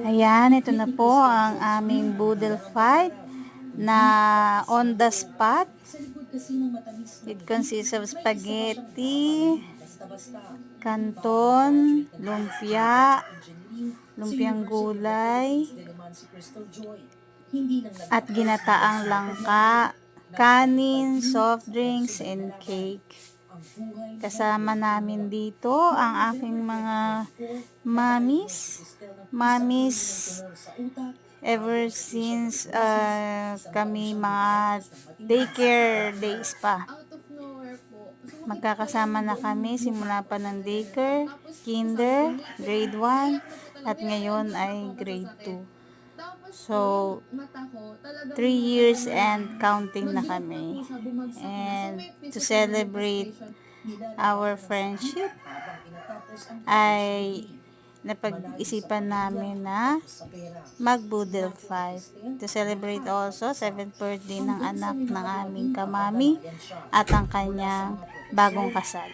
Ayan, ito na po ang aming boodle fight na on the spot. It consists of spaghetti, canton, lumpia, lumpiang gulay, at ginataang langka, kanin, soft drinks, and cake. Kasama namin dito ang aking mga mommies ever since kami mga daycare days pa. Magkakasama na kami simula pa ng daycare, kinder, grade 1, at ngayon ay grade 2. So, 3 years and counting na kami. And to celebrate our friendship, ay napag-isipan namin na mag-boodle fight. To celebrate also 7th birthday ng anak ng aming kamami at ang kanyang bagong kasal.